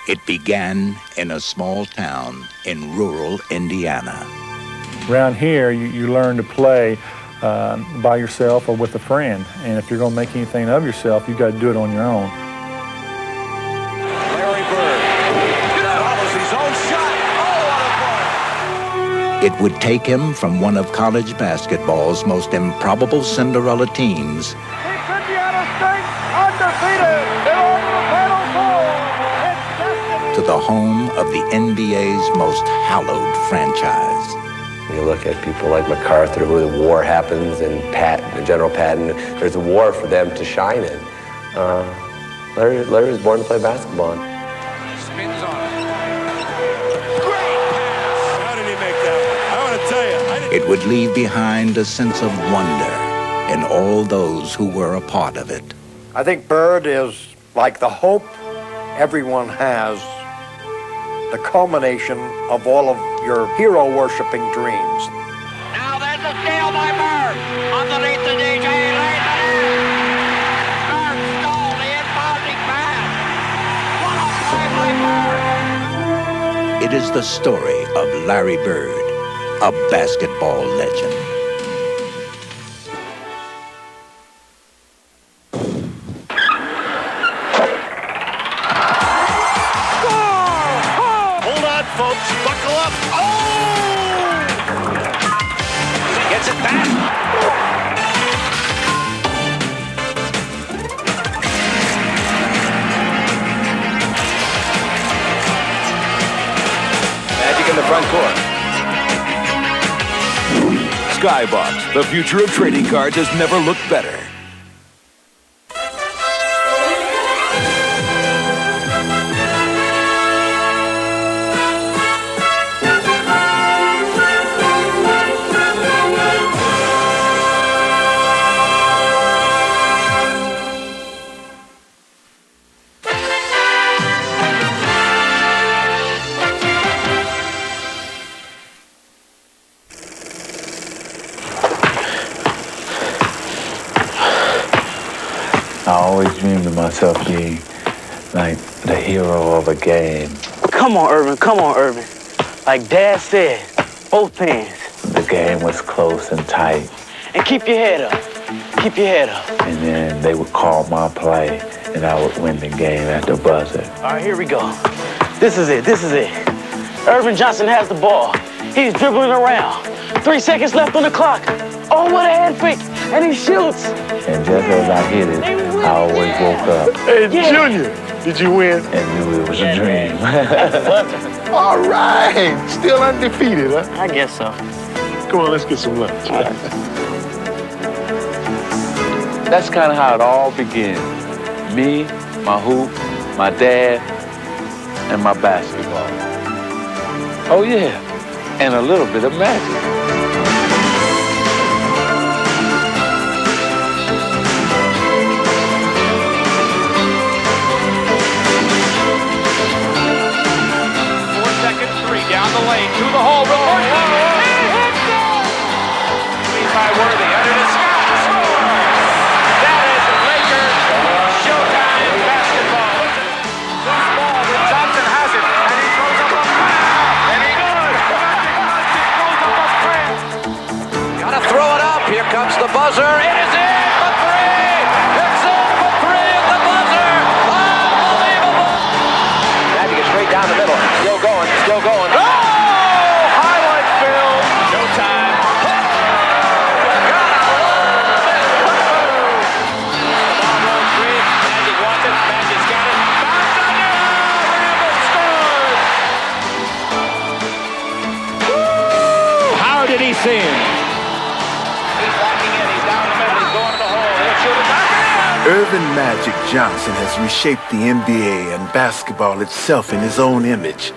It began in a small town in rural Indiana. Around here, you learn to play by yourself or with a friend. And if you're going to make anything of yourself, you've got to do it on your own. Larry Bird follows his own shot. Oh, what a play! It would take him from one of college basketball's most improbable Cinderella teams to the home of the NBA's most hallowed franchise. You look at people like MacArthur, who the war happens, and General Patton. There's a war for them to shine in. Larry was born to play basketball. Spins on it. Great pass. How did he make that one? I want to tell you. It would leave behind a sense of wonder in all those who were a part of it. I think Bird is like the hope everyone has, the culmination of all of your hero-worshipping dreams. Now there's a steal by Bird. Underneath the DJ. Bird stole the inbounding pass. What a play by Bird. It is the story of Larry Bird, a basketball legend. Folks, buckle up. Oh! Gets it back. Magic in the front court. Skybox, the future of trading cards has never looked better. I always dreamed of myself being like the hero of a game. Come on, Irvin. Like Dad said, both hands. The game was close and tight. And keep your head up. And then they would call my play, and I would win the game at the buzzer. All right, here we go. This is it. Irvin Johnson has the ball. He's dribbling around. 3 seconds left on the clock. Oh, what a hand fake. And he shoots. And just as I hit it, I always woke up. Hey, Junior, did you win? And knew it was a dream. All right, still undefeated, huh? I guess so. Come on, let's get some lunch. All right. That's kind of how it all began. Me, my hoop, my dad, and my basketball. Oh yeah, and a little bit of magic. Down the lane, to the hole, reverse. He hits it! Levi Worthy under the sky. Score! That is Lakers Showtime basketball. Loose ball, but Johnson has it, and he throws up a foul. And he goes. Throws up a print. Gotta throw it up. Here comes the buzzer. It is in for three. It's in for three at the buzzer. Unbelievable. Magic is straight down the middle. Still going. Oh! Highlight film. Showtime. Gotta love it. The ball rolls free. Magic wants it. Magic's got it. Bounce under. Randall scores. Woo! How did he see him? He's backing in. He's down the middle. He's going to the hole. He'll shoot it back in. Irvin Magic Johnson has reshaped the NBA and basketball itself in his own image.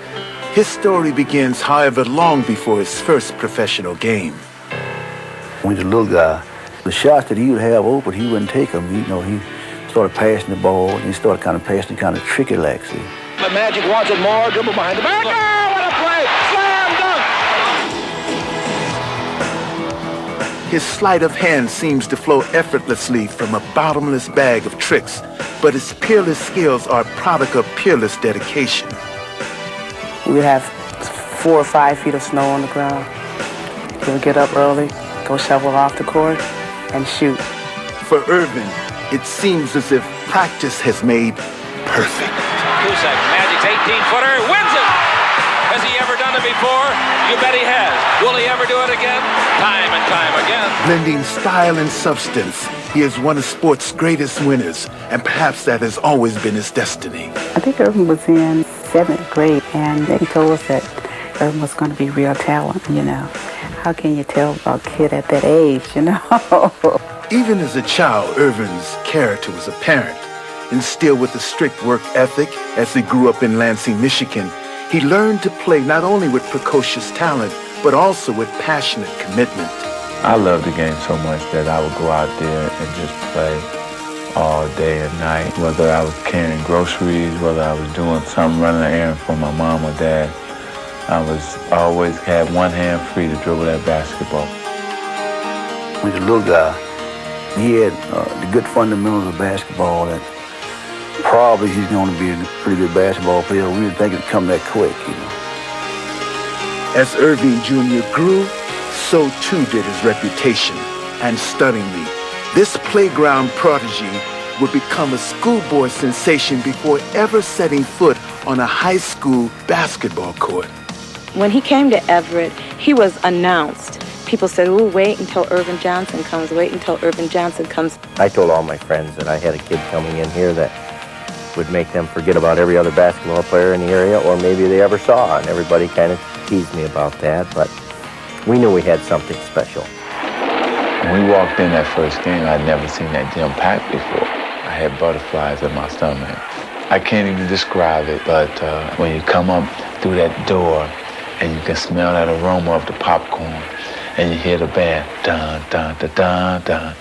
His story begins, however, long before his first professional game. When he was a little guy, the shots that he would have open, he wouldn't take them. He started passing the ball, and he started kind of passing kind of tricky like, see. The Magic wants it more. Dribble behind the back. Oh, what a play! Slam dunk! His sleight of hand seems to flow effortlessly from a bottomless bag of tricks, but his peerless skills are a product of peerless dedication. We would have 4 or 5 feet of snow on the ground. He would get up early, go shovel off the court, and shoot. For Irvin, it seems as if practice has made perfect. Cusack, Magic's 18-footer, wins it! Has he ever done it before? You bet he has. Will he ever do it again? Time and time again. Blending style and substance, he is one of sport's greatest winners, and perhaps that has always been his destiny. I think Irvin was in 7th grade, and he told us that Irvin was going to be real talent, you know. How can you tell a kid at that age, you know? Even as a child, Irvin's character was apparent. Instilled with a strict work ethic as he grew up in Lansing, Michigan, he learned to play not only with precocious talent, but also with passionate commitment. I loved the game so much that I would go out there and just play all day and night. Whether I was carrying groceries, whether I was doing something, running an errand for my mom or dad, I always had one hand free to dribble that basketball. When he was a little guy, he had the good fundamentals of basketball that probably he's going to be a pretty good basketball player. We didn't think it'd come that quick, you know. As Irving Jr. grew, so too did his reputation. And stunningly, this playground prodigy would become a schoolboy sensation before ever setting foot on a high school basketball court. When he came to Everett, he was announced. People said, "Ooh, wait until Irvin Johnson comes, wait until Irvin Johnson comes." I told all my friends that I had a kid coming in here that would make them forget about every other basketball player in the area, or maybe they ever saw, and everybody kind of teased me about that, but we knew we had something special. When we walked in that first game, I'd never seen that gym packed before. I had butterflies in my stomach. I can't even describe it, but when you come up through that door and you can smell that aroma of the popcorn and you hear the band, dun, dun, dun, dun, dun,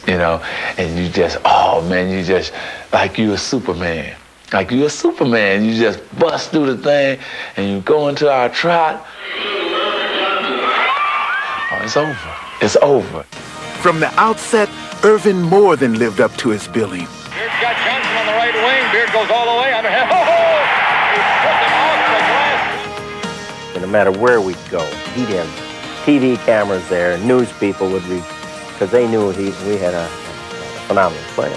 you know, and you just, oh man, you just, like you a Superman. Like you a Superman. You just bust through the thing and you go into our trot. Oh, it's over. It's over. From the outset, Irvin more than lived up to his billing. Here's got Johnson on the right wing. Beard goes all the way. Underhand. He put him off the glass. And no matter where we'd go, he'd have TV cameras there, news people would read, because they knew we had a phenomenal player.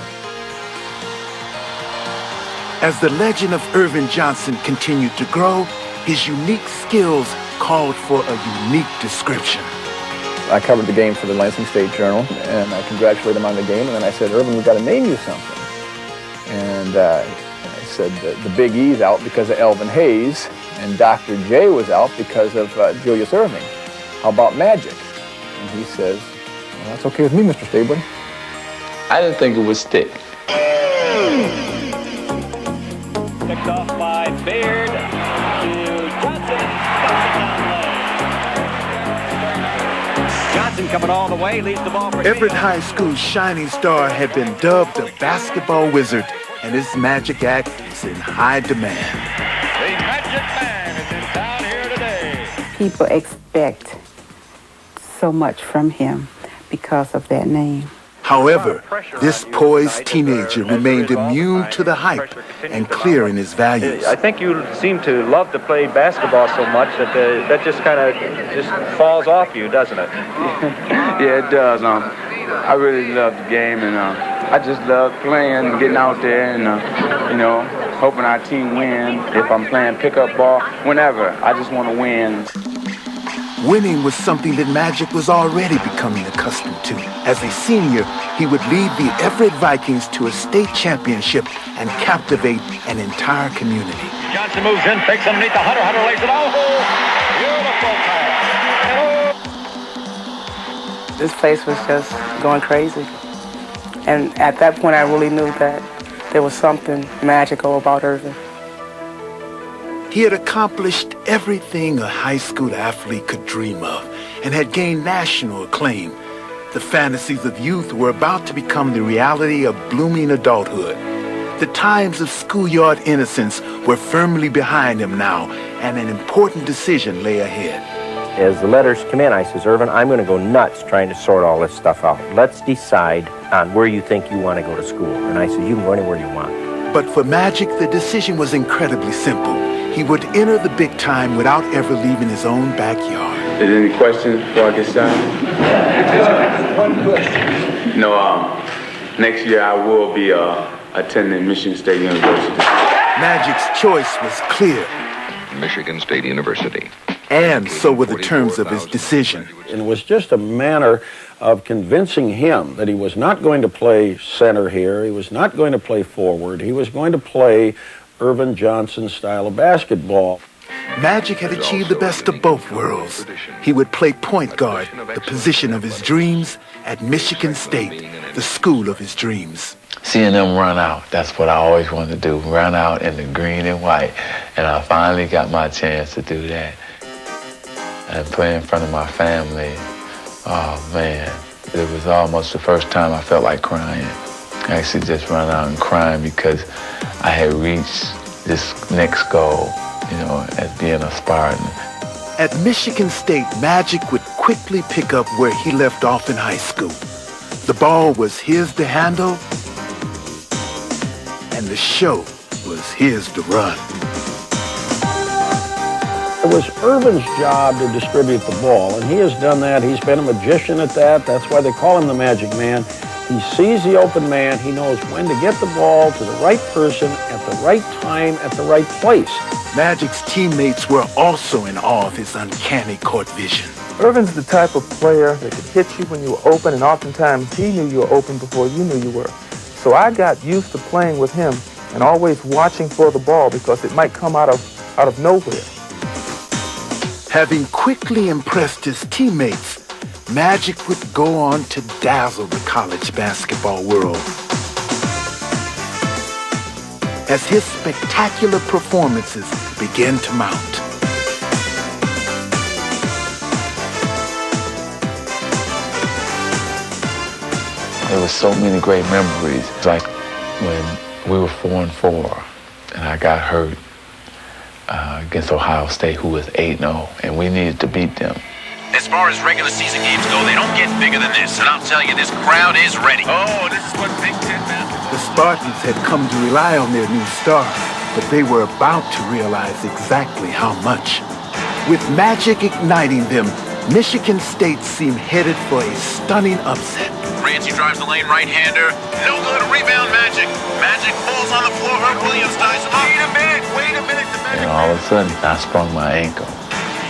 As the legend of Irvin Johnson continued to grow, his unique skills called for a unique description. I covered the game for the Lansing State Journal, and I congratulated him on the game, and then I said, "Irvin, we've got to name you something." And I said, the Big E's out because of Elvin Hayes, and Dr. J was out because of Julius Erving. How about Magic? And he says, "Well, that's okay with me, Mr. Stabler." I didn't think it would stick. Picked off by Beard to Johnson. Johnson coming all the way, leads the ball for Everett High School's shining star had been dubbed the basketball wizard, and his magic act is in high demand. The Magic Man is in town here today. People expect so much from him because of that name. However, this poised teenager remained immune to the hype and clear in his values. I think you seem to love to play basketball so much that that just kind of just falls off you, doesn't it? Yeah, it does. I really love the game, and I just love playing and getting out there and, you know, hoping our team win. If I'm playing pickup ball, whenever, I just want to win. Winning was something that Magic was already becoming accustomed to. As a senior, he would lead the Everett Vikings to a state championship and captivate an entire community. Johnson moves in, fakes underneath the Hunter. Hunter lays it all. Beautiful pass. This place was just going crazy. And at that point, I really knew that there was something magical about Irvin. He had accomplished everything a high school athlete could dream of and had gained national acclaim. The fantasies of youth were about to become the reality of blooming adulthood. The times of schoolyard innocence were firmly behind him now, and an important decision lay ahead. as the letters come in, I says, Irvin, I'm going to go nuts trying to sort all this stuff out. Let's decide on where you think you want to go to school. And I said, you can go anywhere you want. But for Magic, the decision was incredibly simple. He would enter the big time without ever leaving his own backyard. Is there any questions before I get started? One question. No, next year I will be attending Michigan State University. Magic's choice was clear. Michigan State University. And so were the terms of his decision. And it was just a matter of convincing him that he was not going to play center here, he was not going to play forward, he was going to play Irvin Johnson's style of basketball. Magic had achieved the best of both worlds. He would play point guard, the position of his dreams, at Michigan State, the school of his dreams. Seeing them run out, that's what I always wanted to do, run out in the green and white. And I finally got my chance to do that. And play in front of my family, oh man, it was almost the first time I felt like crying. I actually just run out and crying because I had reached this next goal, you know, as being a Spartan. At Michigan State, Magic would quickly pick up where he left off in high school. The ball was his to handle, and the show was his to run. It was Irvin's job to distribute the ball, and he has done that. He's been a magician at that. That's why they call him the Magic Man. He sees the open man. He knows when to get the ball to the right person at the right time at the right place. Magic's teammates were also in awe of his uncanny court vision. Irvin's the type of player that could hit you when you were open, and oftentimes he knew you were open before you knew you were. So I got used to playing with him and always watching for the ball because it might come out of nowhere. Having quickly impressed his teammates, Magic would go on to dazzle the college basketball world. As his spectacular performances began to mount. There were so many great memories. Like when we were 4-4 and I got hurt against Ohio State, who was 8-0, and we needed to beat them. As far as regular season games go, they don't get bigger than this, and I'll tell you, this crowd is ready. Oh, this is what Big Ten basketball. The Spartans had come to rely on their new star, but they were about to realize exactly how much. With Magic igniting them, Michigan State seemed headed for a stunning upset. Ramsey drives the lane right-hander. No good. Rebound Magic. Magic falls on the floor. Herb Williams ties him up. Wait a minute. And all of a sudden, I sprung my ankle.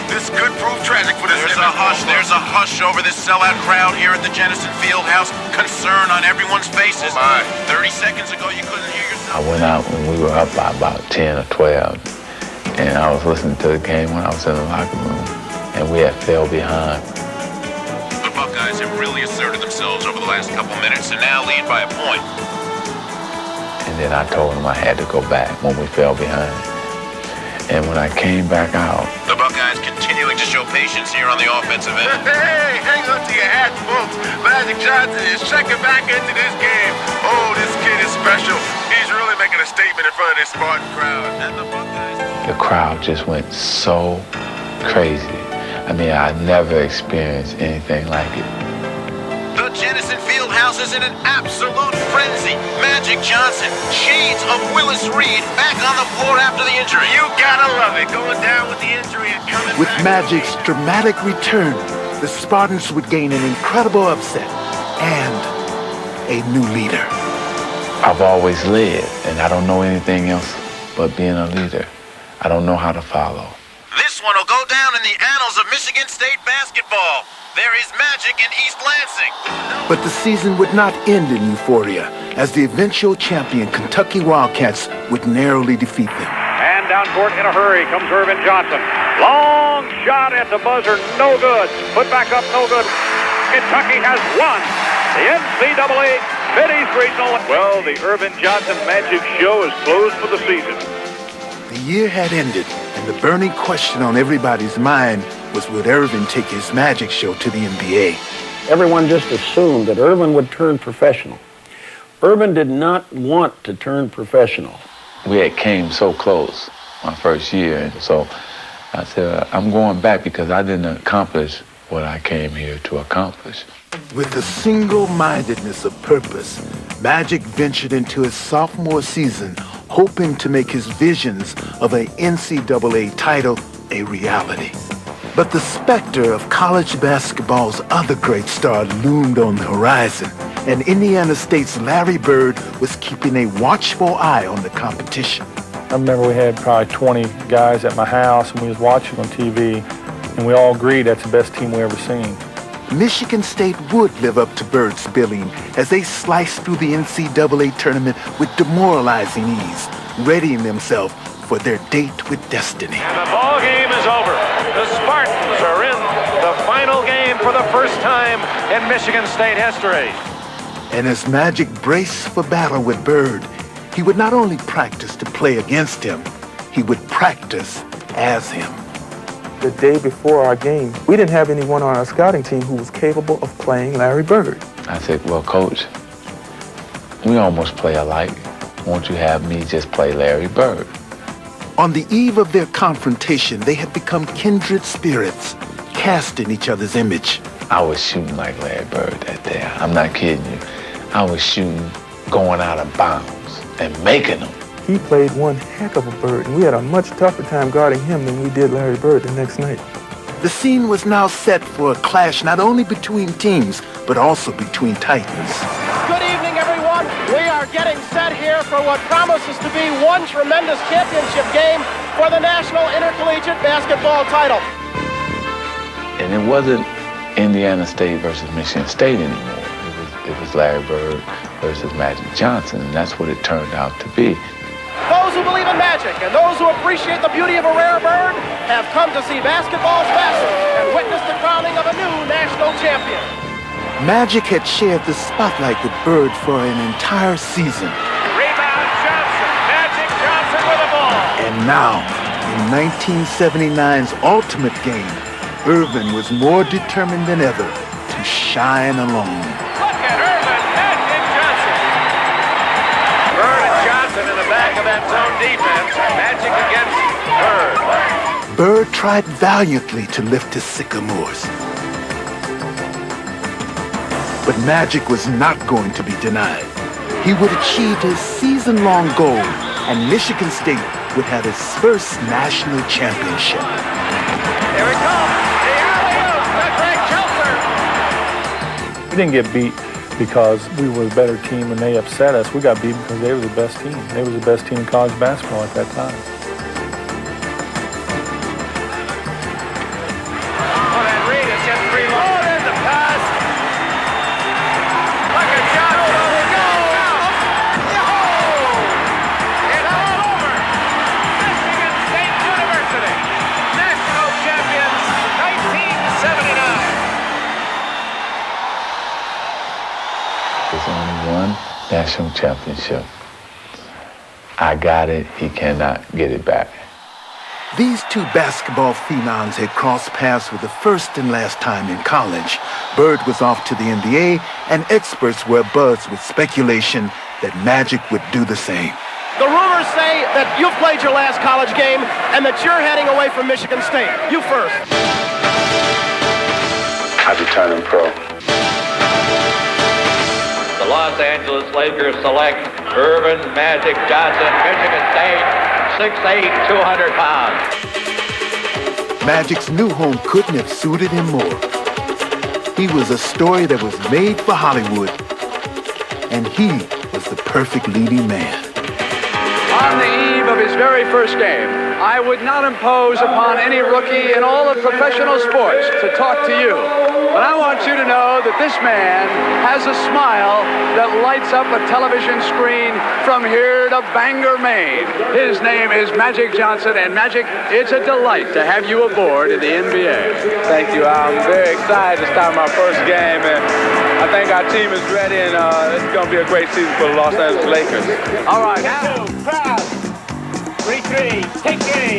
This could prove tragic for this. There's a hush over this sellout crowd here at the Jennison Fieldhouse. Concern on everyone's faces. 30 seconds ago, you couldn't hear yourself. I went out when we were up by about 10 or 12, and I was listening to the game when I was in the locker room, and we had fell behind. The Buckeyes have really asserted themselves over the last couple minutes and now lead by a point. And then I told them I had to go back when we fell behind. And when I came back out, the Buckeyes continuing to show patience here on the offensive end. Hey, hang on to your hats, folks. Magic Johnson is checking back into this game. Oh, this kid is special. He's really making a statement in front of this Spartan crowd. And the Buckeyes... The crowd just went so crazy. I mean, I never experienced anything like it. The Jennison Fieldhouse is in an absolute frenzy. Magic Johnson, shades of Willis Reed, back on the floor after the injury. You gotta love it, going down with the injury and coming with back. Magic's dramatic return, the Spartans would gain an incredible upset and a new leader. I've always led, and I don't know anything else but being a leader. I don't know how to follow. This one will go down in the annals of Michigan State basketball. There is Magic in East Lansing. But the season would not end in euphoria, as the eventual champion Kentucky Wildcats would narrowly defeat them. And down court in a hurry comes Irvin Johnson. Long shot at the buzzer, no good. Put back up, no good. Kentucky has won the NCAA Mid-East Regional. Well, the Irvin Johnson Magic Show is closed for the season. The year had ended, and the burning question on everybody's mind was, would Irvin take his Magic Show to the NBA? Everyone just assumed that Irvin would turn professional. Irvin did not want to turn professional. We had came so close my first year, and so I said, I'm going back because I didn't accomplish what I came here to accomplish. With a single-mindedness of purpose, Magic ventured into his sophomore season, hoping to make his visions of an NCAA title a reality. But the specter of college basketball's other great star loomed on the horizon, and Indiana State's Larry Bird was keeping a watchful eye on the competition. I remember we had probably 20 guys at my house, and we was watching on TV, and we all agreed that's the best team we ever seen. Michigan State would live up to Bird's billing as they sliced through the NCAA tournament with demoralizing ease, readying themselves for their date with destiny. And the ball game is over. The Spartans are in the final game for the first time in Michigan State history. And as Magic braced for battle with Bird, he would not only practice to play against him, he would practice as him. The day before our game, we didn't have anyone on our scouting team who was capable of playing Larry Bird. I said, well, Coach, we almost play alike. Won't you have me just play Larry Bird? On the eve of their confrontation, they had become kindred spirits, cast in each other's image. I was shooting like Larry Bird that day. I'm not kidding you. I was shooting, going out of bounds, and making them. He played one heck of a Bird, and we had a much tougher time guarding him than we did Larry Bird the next night. The scene was now set for a clash not only between teams, but also between titans. Good evening, everyone. We are getting set here for what promises to be one tremendous championship game for the National Intercollegiate Basketball title. And it wasn't Indiana State versus Michigan State anymore. It was Larry Bird versus Magic Johnson, and that's what it turned out to be. Those who believe in magic and those who appreciate the beauty of a rare bird have come to see basketball's best and witness the crowning of a new national champion. Magic had shared the spotlight with Bird for an entire season. Rebound Johnson. Magic Johnson with the ball. And now, in 1979's ultimate game, Irvin was more determined than ever to shine alone. Look at Irvin, Magic Johnson. Bird and Johnson in the back of that zone defense. Magic against Bird. Bird tried valiantly to lift his sycamores. But Magic was not going to be denied. He would achieve his season-long goal, and Michigan State would have its first national championship. Here it comes. The alley-oop to Greg Shelter. We didn't get beat because we were the better team and they upset us. We got beat because they were the best team. They were the best team in college basketball at that time. Oh, that Reed has just preloaded the pass. Look at Johnson. It's all over. Michigan State University, national champions, 1979. There's only one national championship. I got it. He cannot get it back. These two basketball phenoms had crossed paths for the first and last time in college. Bird was off to the NBA, and experts were abuzz with speculation that Magic would do the same. The rumors say that you've played your last college game and that you're heading away from Michigan State. You first. I'll be turning pro. The Los Angeles Lakers select Irvin Magic Johnson, Michigan State, 6'8", 200 pounds. Magic's new home couldn't have suited him more. He was a story that was made for Hollywood, and he was the perfect leading man. On the eve of his very first game, I would not impose upon any rookie in all of professional sports to talk to you. But I want you to know that this man has a smile that lights up a television screen from here to Bangor, Maine. His name is Magic Johnson, and Magic, it's a delight to have you aboard in the NBA. Thank you. I'm very excited to start my first game, and I think our team is ready, and it's going to be a great season for the Los Angeles Lakers. All right. Crowd. 3-3. Take 3.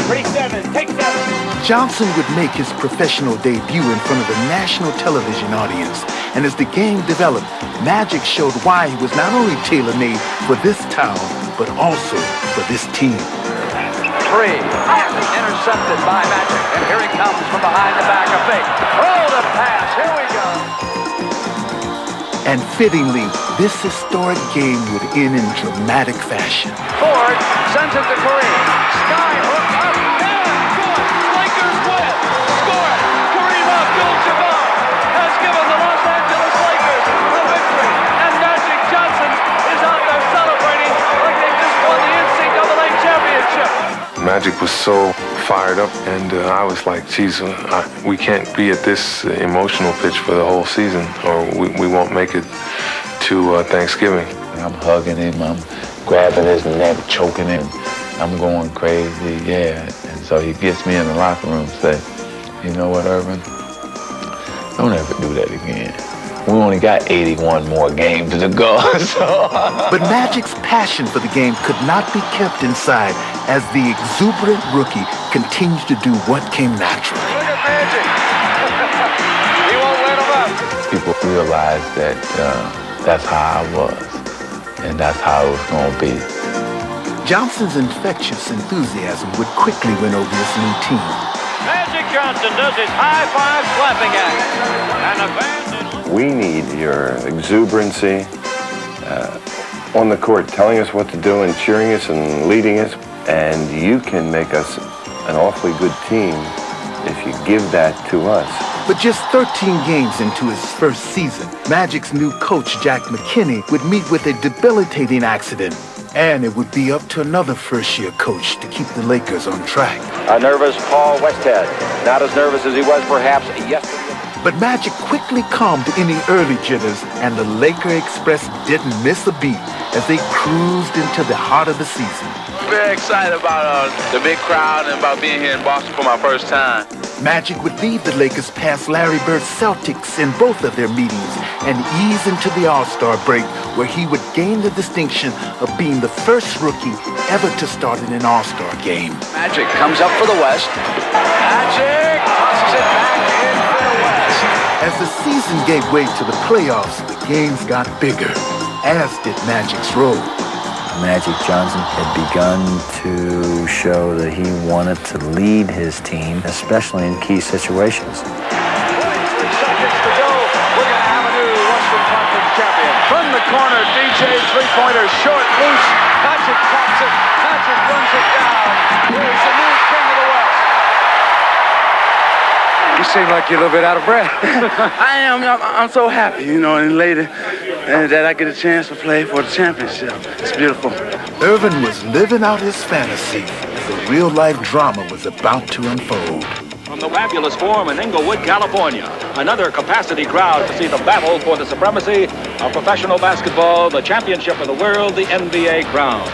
3-7. Take 7. Johnson would make his professional debut in front of a national television audience, and as the game developed, Magic showed why he was not only tailor-made for this town, but also for this team. three. Intercepted by Magic. And here he comes from behind the back of fake. Throw the pass. Here we go. And fittingly, this historic game would end in dramatic fashion. Ford sends it to Kareem. Sky hook up. Yeah, good. Lakers win. Score it. Kareem Abdul-Jabbar has given the Los Angeles Lakers the victory. And Magic Johnson is out there celebrating like they just won the NCAA championship. Magic was so fired up, and I was like, geez, we can't be at this emotional pitch for the whole season, or we won't make it to Thanksgiving. I'm hugging him, I'm grabbing his neck, choking him. I'm going crazy, yeah. And so he gets me in the locker room and says, you know what, Irvin? Don't ever do that again. We only got 81 more games to go. But Magic's passion for the game could not be kept inside as the exuberant rookie continued to do what came naturally. Look at Magic. He won't let him up. People realized that that's how I was, and that's how it was going to be. Johnson's infectious enthusiasm would quickly win over his new team. Magic Johnson does his high-five clapping act. And the fans... We need your exuberancy on the court, telling us what to do and cheering us and leading us. And you can make us an awfully good team if you give that to us. But just 13 games into his first season, Magic's new coach, Jack McKinney, would meet with a debilitating accident. And it would be up to another first-year coach to keep the Lakers on track. A nervous Paul Westhead. Not as nervous as he was perhaps yesterday. But Magic quickly calmed any early jitters, and the Laker Express didn't miss a beat as they cruised into the heart of the season. Very excited about the big crowd and about being here in Boston for my first time. Magic would lead the Lakers past Larry Bird's Celtics in both of their meetings and ease into the All-Star break, where he would gain the distinction of being the first rookie ever to start in an All-Star game. Magic comes up for the West. Magic tosses it back in for the West. As the season gave way to the playoffs, the games got bigger, as did Magic's role. Magic Johnson had begun to show that he wanted to lead his team, especially in key situations. 43 seconds to go. We're going to have a new Western Conference champion. From the corner, DJ three-pointer, short, loose. Magic taps it. Magic runs it down. Here's the new king of the West. You seem like you're a little bit out of breath. I am. I'm so happy, you know, and later that I get a chance to play for the championship. It's beautiful. Irvin was living out his fantasy as the real-life drama was about to unfold. From the fabulous Forum in Inglewood, California, another capacity crowd to see the battle for the supremacy of professional basketball, the championship of the world, the NBA crown.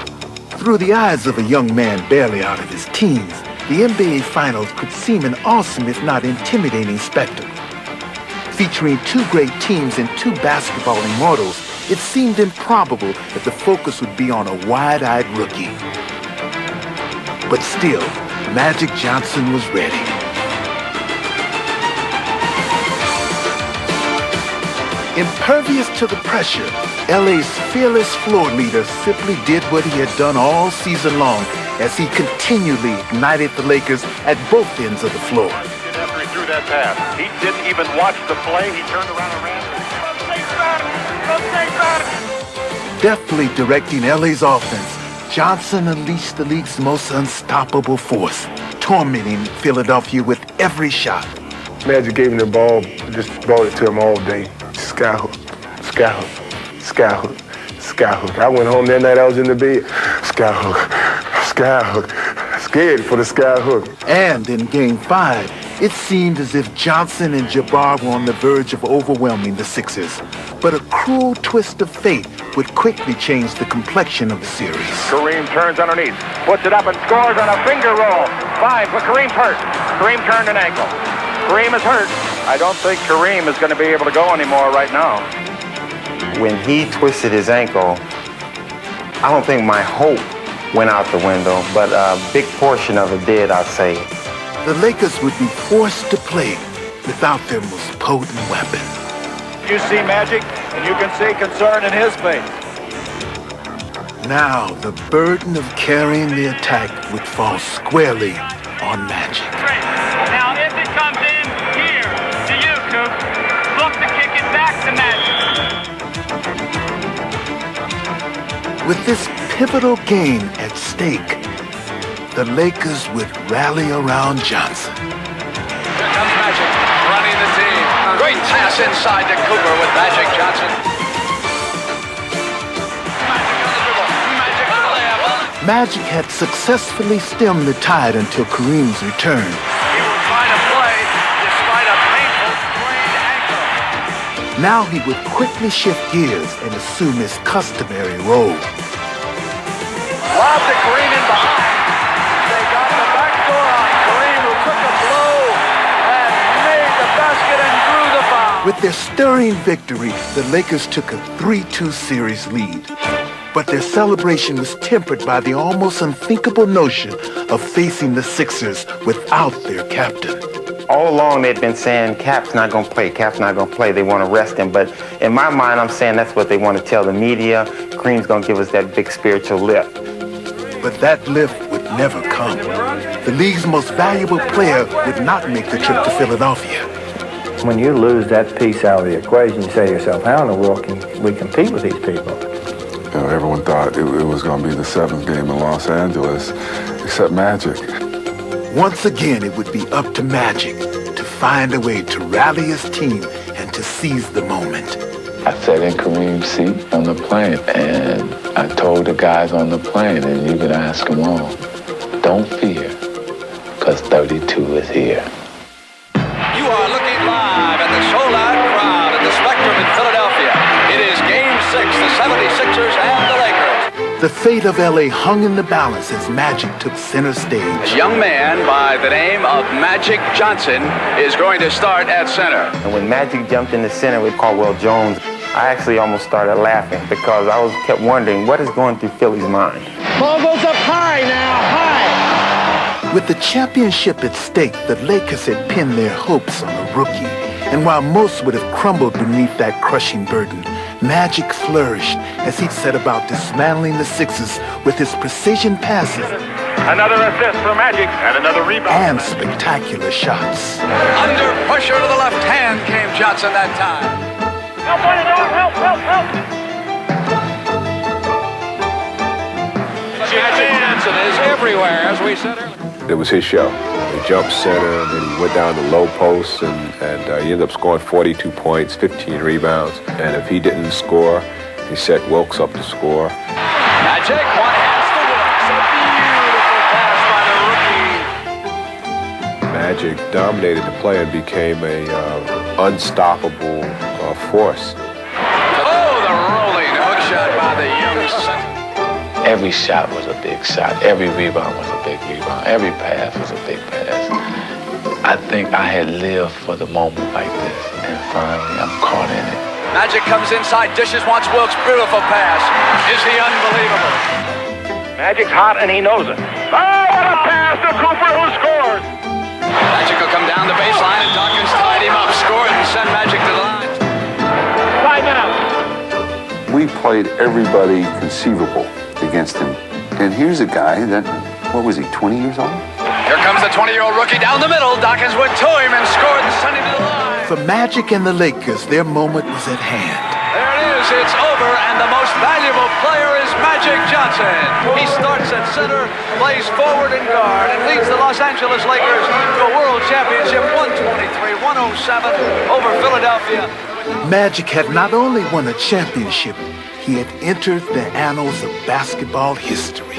Through the eyes of a young man barely out of his teens, the NBA Finals could seem an awesome, if not intimidating, spectacle. Featuring two great teams and two basketball immortals, it seemed improbable that the focus would be on a wide-eyed rookie. But still, Magic Johnson was ready. Impervious to the pressure, LA's fearless floor leader simply did what he had done all season long as he continually ignited the Lakers at both ends of the floor. After he threw that pass, he didn't even watch the play. He turned around and ran. Deftly directing LA's offense, Johnson unleashed the league's most unstoppable force, tormenting Philadelphia with every shot. Magic gave him the ball, just brought it to him all day. Skyhook, skyhook, skyhook, skyhook. I went home that night, I was in the bed. Skyhook, skyhook, scared for the skyhook. And in Game 5, it seemed as if Johnson and Jabbar were on the verge of overwhelming the Sixers. But a cruel twist of fate would quickly change the complexion of the series. Kareem turns underneath, puts it up and scores on a finger roll. 5, but Kareem's hurt. Kareem turned an ankle. Kareem is hurt. I don't think Kareem is going to be able to go anymore right now. When he twisted his ankle, I don't think my hope went out the window, but a big portion of it did, I'd say. The Lakers would be forced to play without their most potent weapon. You see Magic, and you can see concern in his face. Now, the burden of carrying the attack would fall squarely on Magic. Now, if it comes in here to you, Coop, look to kick it back to Magic. With this pivotal game at stake, the Lakers would rally around Johnson. Here comes Magic, running the team. Great pass inside to Cooper with Magic Johnson. Magic had successfully stemmed the tide until Kareem's return. He will try to play despite a painful sprained ankle. Now he would quickly shift gears and assume his customary role. Lob to Kareem in behind. They got the back door on Kareem, who took a blow and made the basket and drew the foul. With their stirring victory, the Lakers took a 3-2 series lead. But their celebration was tempered by the almost unthinkable notion of facing the Sixers without their captain. All along they'd been saying, Cap's not going to play, Cap's not going to play. They want to rest him. But in my mind, I'm saying that's what they want to tell the media. Kareem's going to give us that big spiritual lift. But that lift would never come. The league's most valuable player would not make the trip to Philadelphia. When you lose that piece out of the equation, you say to yourself, how in the world can we compete with these people? You know, everyone thought it was going to be the 7th game in Los Angeles, except Magic. Once again, it would be up to Magic to find a way to rally his team and to seize the moment. I sat in Kareem's seat on the plane, and I told the guys on the plane, and you can ask them all, don't fear, because 32 is here. You are looking live at the sold-out crowd at the Spectrum in Philadelphia. It is Game 6, the 76ers and the Lakers. The fate of LA hung in the balance as Magic took center stage. A young man by the name of Magic Johnson is going to start at center. And when Magic jumped in the center with Caldwell Jones, I actually almost started laughing because I kept wondering what is going through Philly's mind. Ball goes up high now, high. With the championship at stake, the Lakers had pinned their hopes on a rookie. And while most would have crumbled beneath that crushing burden, Magic flourished as he set about dismantling the Sixers with his precision passes. Another assist for Magic and another rebound. And spectacular shots. Under pressure to the left hand came Johnson that time. Help, help. Magic Johnson is everywhere, as we said earlier. It was his show. He jumped center, and then he went down the low post, and he ended up scoring 42 points, 15 rebounds. And if he didn't score, he set Wilkes up to score. Magic, one has to work. It's a beautiful pass by the rookie. Magic dominated the play and became a unstoppable force. Oh, the rolling hook shot by the young center. Every shot was a big shot. Every rebound was a big rebound. Every pass was a big pass. I think I had lived for the moment like this, and finally I'm caught in it. Magic comes inside, dishes, wants Wilkes, beautiful pass. Is he unbelievable? Magic's hot and he knows it. Oh, what a pass to Cooper, who scores! Magic will come down the baseline, and Dawkins tied him up, scored, and sent Magic to the line. Timeout. We played everybody conceivable against him. And here's a guy that, what was he, 20 years old? Here comes the 20-year-old rookie down the middle. Dawkins went to him and scored and sent him to the line. For Magic and the Lakers, their moment was at hand. There it is. It's over, and the most valuable player is Magic Johnson. He starts at center, plays forward and guard, and leads the Los Angeles Lakers to a world championship 123-107 over Philadelphia. Magic had not only won a championship, he had entered the annals of basketball history.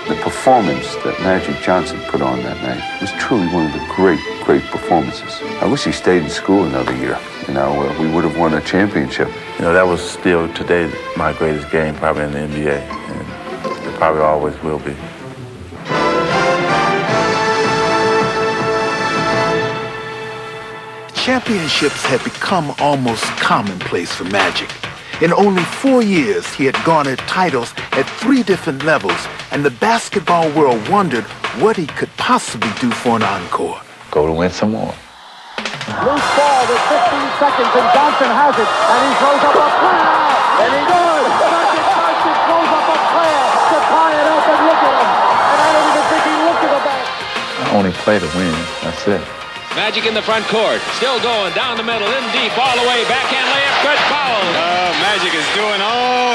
The performance that Magic Johnson put on that night was truly one of the great performances. I wish he stayed in school another year. You know, we would have won a championship. You know, that was still today my greatest game probably in the NBA, and it probably always will be. Championships had become almost commonplace for Magic. In only 4 years, he had garnered titles at 3 different levels, and the basketball world wondered what he could possibly do for an encore. Go to win some more. Loose ball with 15 seconds, and Johnson has it, and he throws up a prayer, and he does. Magic Johnson throws up a prayer. only play to win. That's it. Magic in the front court, still going down the middle, in deep, all the way, backhand layup, good foul. Magic is doing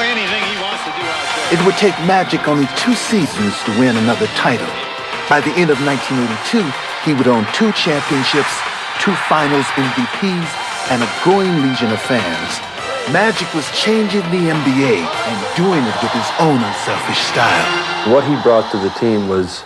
anything he wants to do out there. It would take Magic only 2 seasons to win another title. By the end of 1982, he would own 2 championships, 2 finals MVPs, and a growing legion of fans. Magic was changing the NBA and doing it with his own unselfish style. What he brought to the team was,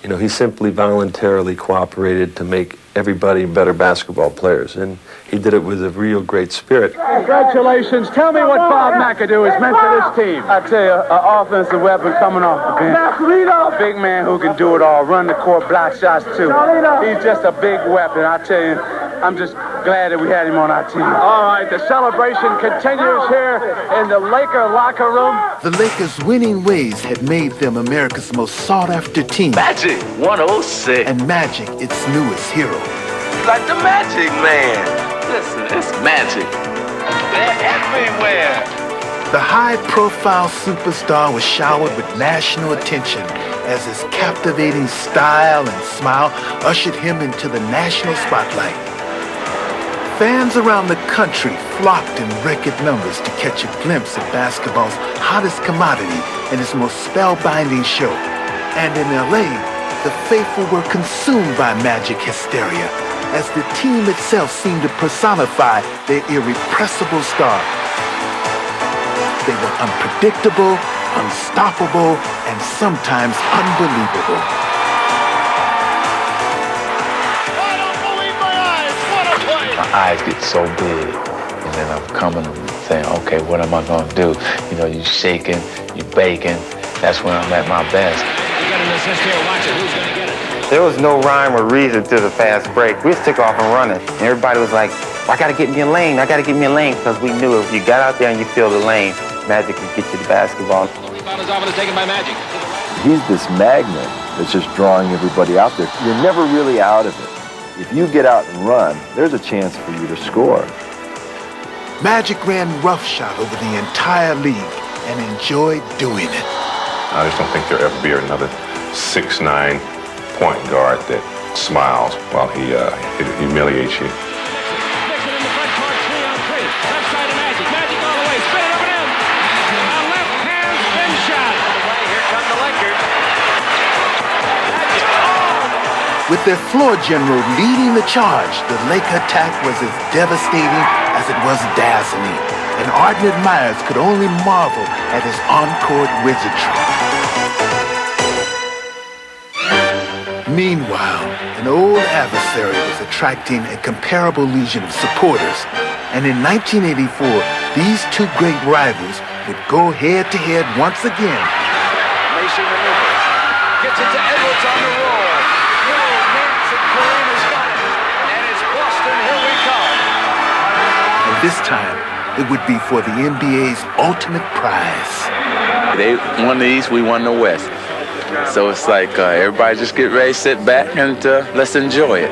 he simply voluntarily cooperated to make everybody better basketball players, and he did it with a real great spirit. Congratulations. Tell me what Bob McAdoo has meant to this team. I tell you, an offensive weapon coming off the bench. A big man who can do it all, run the court, block shots too. He's just a big weapon. I tell you, I'm just glad that we had him on our team. All right, the celebration continues here in the Laker locker room. The Lakers' winning ways had made them America's most sought-after team. Magic 106. And Magic, its newest hero. Like the Magic Man. Listen, it's Magic. They're everywhere. The high-profile superstar was showered with national attention as his captivating style and smile ushered him into the national spotlight. Fans around the country flocked in record numbers to catch a glimpse of basketball's hottest commodity and its most spellbinding show. And in LA, the faithful were consumed by Magic hysteria, as the team itself seemed to personify their irrepressible star. They were unpredictable, unstoppable, and sometimes unbelievable. My eyes get so big, and then I'm coming and saying, okay, what am I going to do? You shaking, you baking. That's when I'm at my best. You got an assist here, watch it, who's going to get it? There was no rhyme or reason to the fast break. We just took off and running. And everybody was like, I got to get me a lane, because we knew if you got out there and you feel the lane, Magic could get you the basketball. Rebound is off and is taken by Magic. He's this magnet that's just drawing everybody out there. You're never really out of it. If you get out and run, there's a chance for you to score. Magic ran roughshod over the entire league and enjoyed doing it. I just don't think there'll ever be another 6'9" point guard that smiles while he humiliates you. Nixon in the front court, 3-on-3. Left side of Magic. Magic all the way. Spin it up and in. A left-hand spin shot. Here come the Lakers. With their floor general leading the charge, the Laker attack was as devastating as it was dazzling, and ardent admirers could only marvel at his on-court wizardry. Meanwhile, an old adversary was attracting a comparable legion of supporters, and in 1984, these 2 great rivals would go head-to-head once again. Mason maneuver. Gets it to Edwards on the roll. And this time, it would be for the NBA's ultimate prize. They won the East, we won the West. So it's like everybody just get ready, sit back, and let's enjoy it.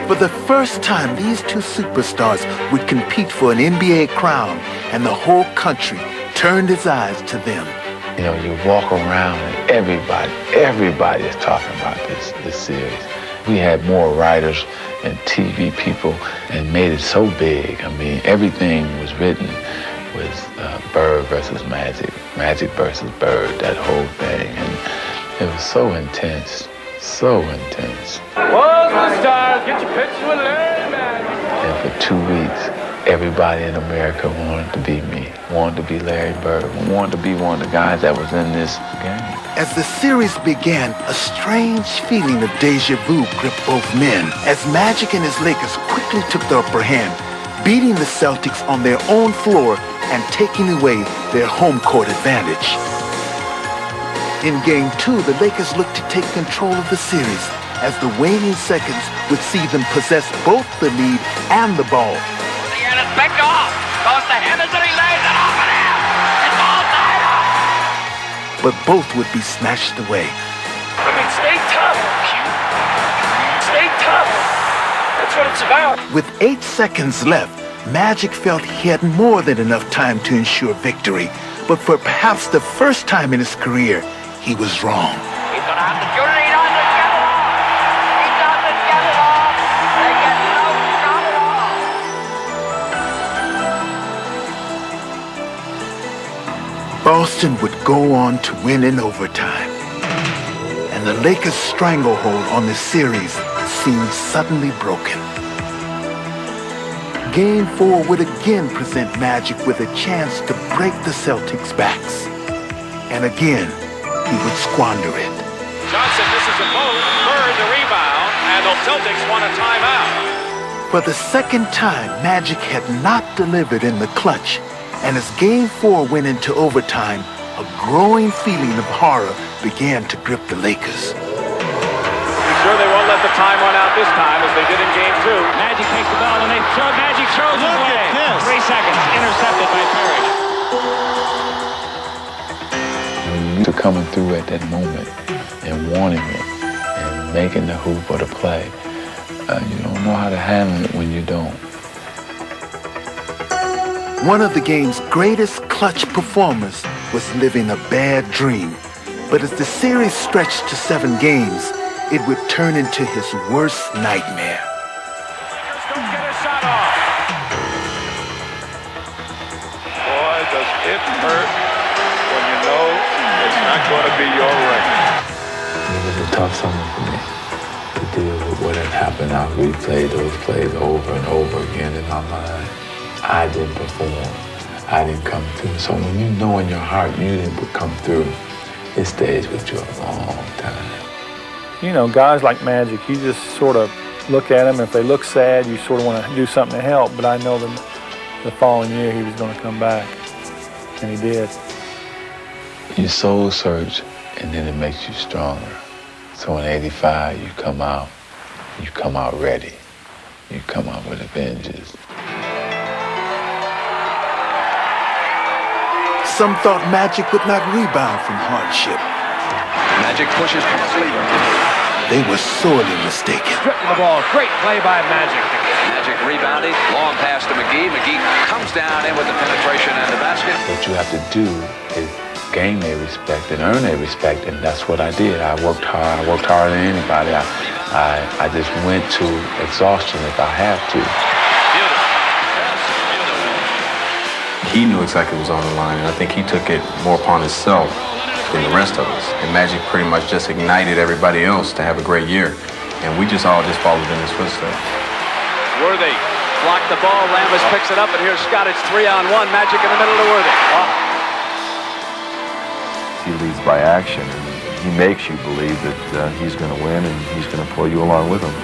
For the first time, these 2 superstars would compete for an NBA crown, and the whole country turned its eyes to them. You walk around and everybody is talking about this series. We had more writers and TV people and made it so big. I mean, everything was written with Bird versus Magic, Magic versus Bird, that whole thing. And it was so intense, so intense. Whoa, the stars, get your picture with Larry Magic. And for 2 weeks, everybody in America wanted to be me, wanted to be Larry Bird, wanted to be one of the guys that was in this game. As the series began, a strange feeling of deja vu gripped both men, as Magic and his Lakers quickly took the upper hand, beating the Celtics on their own floor and taking away their home court advantage. In Game 2, the Lakers looked to take control of the series, as the waning seconds would see them possess both the lead and the ball. It's picked off. Goes to Henderson, he lays it off of him. It's all tied up. But both would be snatched away. I mean, stay tough, Q. Stay tough. That's what it's about. With 8 seconds left, Magic felt he had more than enough time to ensure victory. But for perhaps the first time in his career, he was wrong. He's going to have to shoot it. He doesn't get it off. Boston would go on to win in overtime. And the Lakers' stranglehold on the series seemed suddenly broken. Game 4 would again present Magic with a chance to break the Celtics' backs. And again, he would squander it. Johnson misses a both, Bird the rebound, and the Celtics want a timeout. For the second time, Magic had not delivered in the clutch. And as Game 4 went into overtime, a growing feeling of horror began to grip the Lakers. Be sure they won't let the time run out this time as they did in Game 2. Magic takes the ball and they throw. Magic throws it away. 3 seconds. Intercepted by Parrish. To coming through at that moment and wanting it and making the hoop or the play, you don't know how to handle it when you don't. One of the game's greatest clutch performers was living a bad dream. But as the series stretched to 7 games, it would turn into his worst nightmare. Don't get a shot off. Boy, does it hurt when you know it's not going to be your record. It was a tough summer for me to deal with what had happened. I replayed those plays over and over again in my mind. I didn't perform. I didn't come through. So when you know in your heart you didn't come through, it stays with you a long time. You know, guys like Magic, you just sort of look at them. If they look sad, you sort of want to do something to help. But I know the following year he was going to come back, and he did. You soul search, and then it makes you stronger. So in '85, you come out ready. You come out with a vengeance. Some thought Magic would not rebound from hardship. Magic pushes past Lever. They were sorely mistaken. Stripping the ball. Great play by Magic. Magic rebounding. Long pass to McGee. McGee comes down in with the penetration and the basket. What you have to do is gain their respect and earn their respect, and that's what I did. I worked hard. I worked harder than anybody. I just went to exhaustion if I had to. He knew exactly what was on the line, and I think he took it more upon himself than the rest of us. And Magic pretty much just ignited everybody else to have a great year. And we just all followed in his footsteps. Worthy blocked the ball. Rambis picks it up, and here's Scott. It's 3-on-1. Magic in the middle to Worthy. Wow. He leads by action, and he makes you believe that he's going to win and he's going to pull you along with him.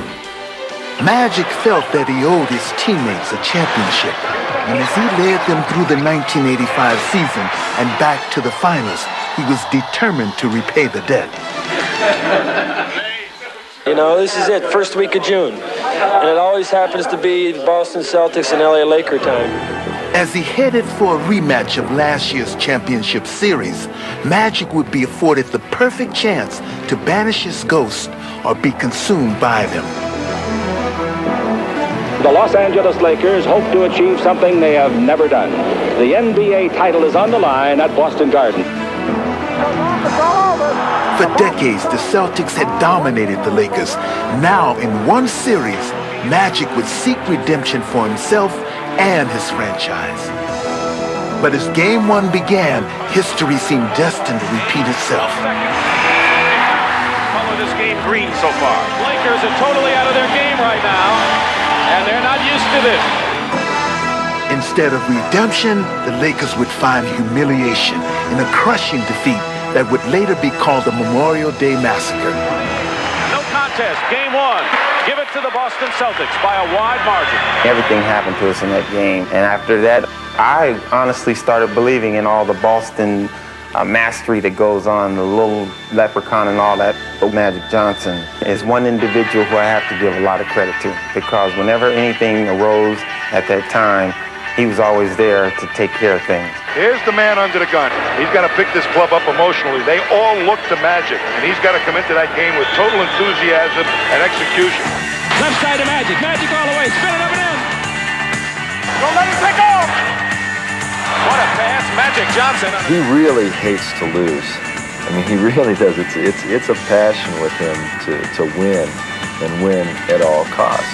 Magic felt that he owed his teammates a championship, and as he led them through the 1985 season and back to the finals, he was determined to repay the debt. You know, this is it, first week of June, and it always happens to be Boston Celtics and LA Laker time. As he headed for a rematch of last year's championship series, Magic would be afforded the perfect chance to banish his ghost or be consumed by them. The Los Angeles Lakers hope to achieve something they have never done. The NBA title is on the line at Boston Garden. For decades, the Celtics had dominated the Lakers. Now, in one series, Magic would seek redemption for himself and his franchise. But as Game 1 began, history seemed destined to repeat itself. Color this game green so far. Lakers are totally out of their game right now. And they're not used to this. Instead of redemption, the Lakers would find humiliation in a crushing defeat that would later be called the Memorial Day Massacre. No contest, Game 1. Give it to the Boston Celtics by a wide margin. Everything happened to us in that game. And after that, I honestly started believing in all the Boston mastery that goes on, the little leprechaun and all that. Magic Johnson is one individual who I have to give a lot of credit to, because whenever anything arose at that time, he was always there to take care of things. Here's the man under the gun. He's got to pick this club up emotionally. They all look to Magic, and he's got to come into that game with total enthusiasm and execution. Left side of Magic. Magic all the way. Spin it up and in. Don't let him take off. What a pass, Magic Johnson. He really hates to lose. I mean, he really does. It's a passion with him to win and win at all costs.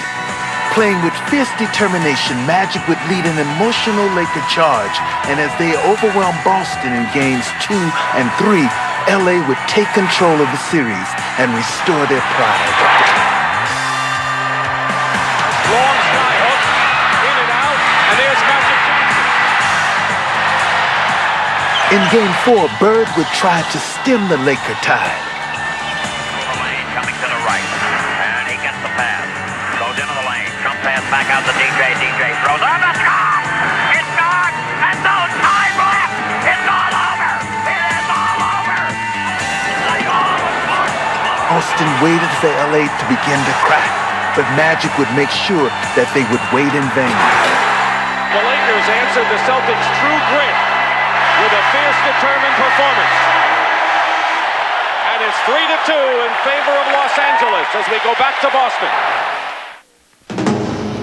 Playing with fierce determination, Magic would lead an emotional Laker charge, and as they overwhelmed Boston in games 2 and 3, LA would take control of the series and restore their pride. Long sky hook, in and out, and there's Magic Johnson. In game 4, Bird would try to stem the Laker tide. Coming to the right, and he gets the pass. Goes into the lane, jump pass back out to DJ. DJ throws on the score! It's gone! And no time left! It's all over! It is all over! Austin waited for LA to begin to crack, but Magic would make sure that they would wait in vain. The Lakers answered the Celtics' true grit with a fierce, determined performance. And it's 3-2 in favor of Los Angeles as we go back to Boston.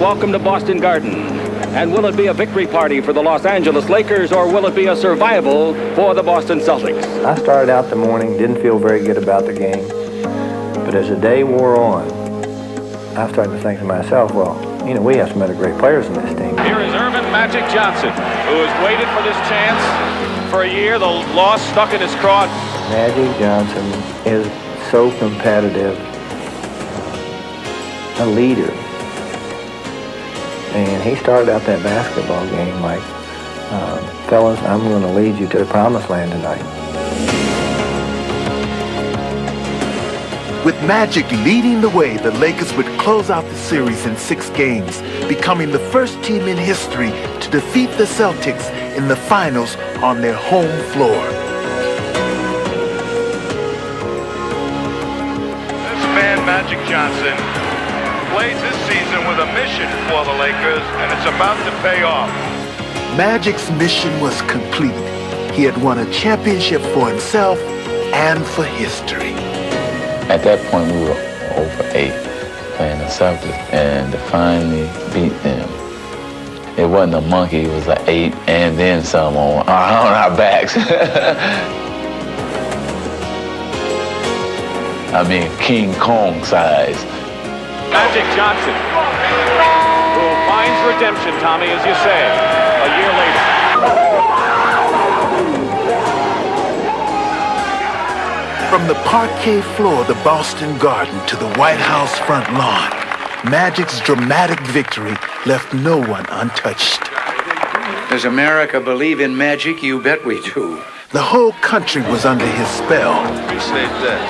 Welcome to Boston Garden. And will it be a victory party for the Los Angeles Lakers, or will it be a survival for the Boston Celtics? I started out the morning, didn't feel very good about the game. But as the day wore on, I started to think to myself, well, you know, we have some other great players in this team. Here is Earvin Magic Johnson, who has waited for this chance for a year. The loss stuck in his craw. Magic Johnson is so competitive, a leader. And he started out that basketball game like, fellas, I'm going to lead you to the promised land tonight. With Magic leading the way, the Lakers would close out the series in 6 games, becoming the first team in history to defeat the Celtics in the finals on their home floor. This man, Magic Johnson, plays this season with a mission for the Lakers, and it's about to pay off. Magic's mission was complete. He had won a championship for himself and for history. At that point, we were 0-8 playing the Celtics, and to finally beat them, it wasn't a monkey, it was an 8 and then some on our backs. I mean, King Kong size. Magic Johnson, who finds redemption, Tommy, as you say, a year later. From the parquet floor of the Boston Garden to the White House front lawn, Magic's dramatic victory left no one untouched. Does America believe in magic? You bet we do. The whole country was under his spell. Appreciate that.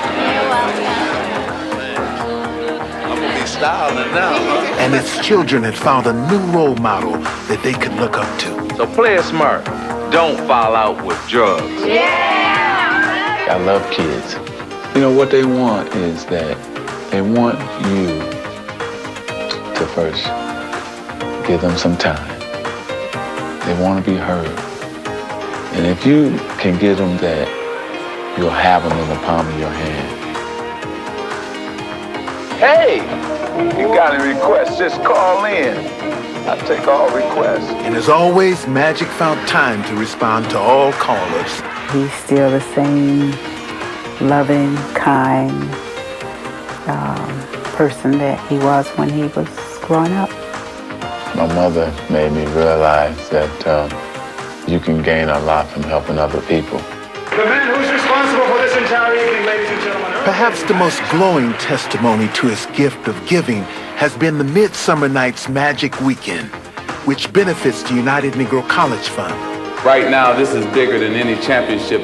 I'm gonna be styling now. And its children had found a new role model that they could look up to. So play it smart. Don't fall out with drugs. Yeah! I love kids. You know, what they want is that they want you to first give them some time. They want to be heard. And if you can give them that, you'll have them in the palm of your hand. Hey, you got any requests, just call in. I take all requests. And as always, Magic found time to respond to all callers. He's still the same loving, kind person that he was when he was growing up. My mother made me realize that you can gain a lot from helping other people. The man who's responsible for this entire evening, ladies and gentlemen. Perhaps the most glowing testimony to his gift of giving has been the Midsummer Night's Magic Weekend, which benefits the United Negro College Fund. Right now, this is bigger than any championship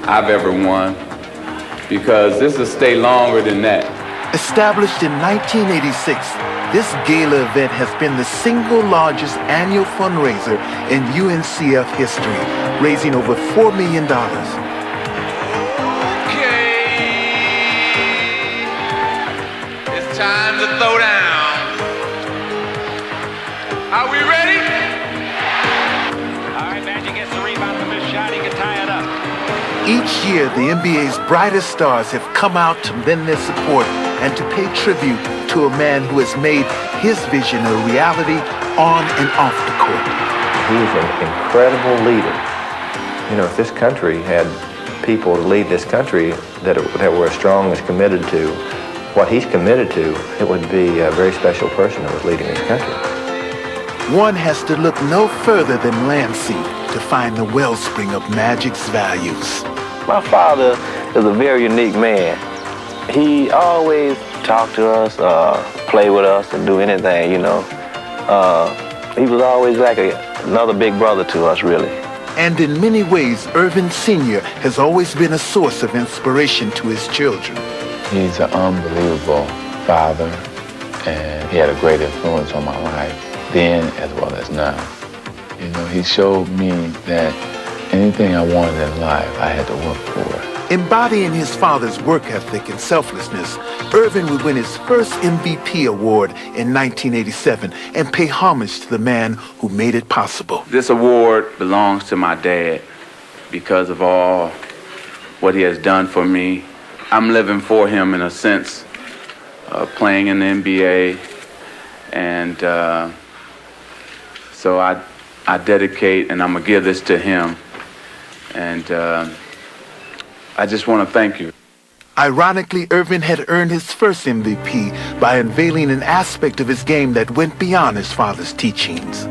I've ever won, because this will stay longer than that. Established in 1986, this gala event has been the single largest annual fundraiser in UNCF history, raising over $4 million. It's time to throw down. Are we ready? All right, Magic gets the rebound from his shot. He can tie it up. Each year, the NBA's brightest stars have come out to lend their support and to pay tribute to a man who has made his vision a reality on and off the court. He is an incredible leader. You know, if this country had people to lead this country that were as strong as committed to what he's committed to, it would be a very special person that was leading his country. One has to look no further than Lansing to find the wellspring of Magic's values. My father is a very unique man. He always talked to us, play with us, and do anything, you know. He was always like another big brother to us, really. And in many ways, Irvin Sr. has always been a source of inspiration to his children. He's an unbelievable father, and he had a great influence on my life, then as well as now. You know, he showed me that anything I wanted in life, I had to work for. Embodying his father's work ethic and selflessness, Irvin would win his first MVP award in 1987 and pay homage to the man who made it possible. This award belongs to my dad because of all what he has done for me. I'm living for him in a sense, playing in the NBA, and so I dedicate and I'm gonna give this to him, and I just want to thank you. Ironically, Irvin had earned his first MVP by unveiling an aspect of his game that went beyond his father's teachings.